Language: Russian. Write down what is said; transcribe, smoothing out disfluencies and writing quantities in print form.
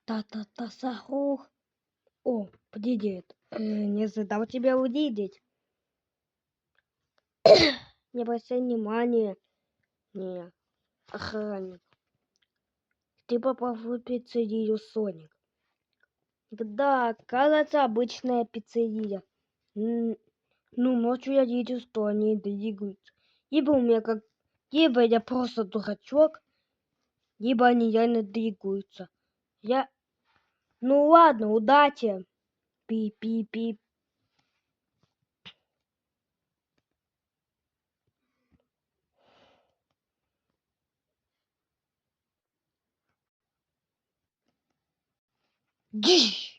Та-та-та, сахух. О, привет. Не задал тебя увидеть. Не обращай внимания. Не, охранник. Ты попал в пиццерию Соник. Да, кажется, обычная пиццерия. Ну, ночью я видел, что они двигаются. Либо у меня как... Либо я просто дурачок, либо они реально двигаются. Ну ладно, удачи. Пи-пи-пи. Диш!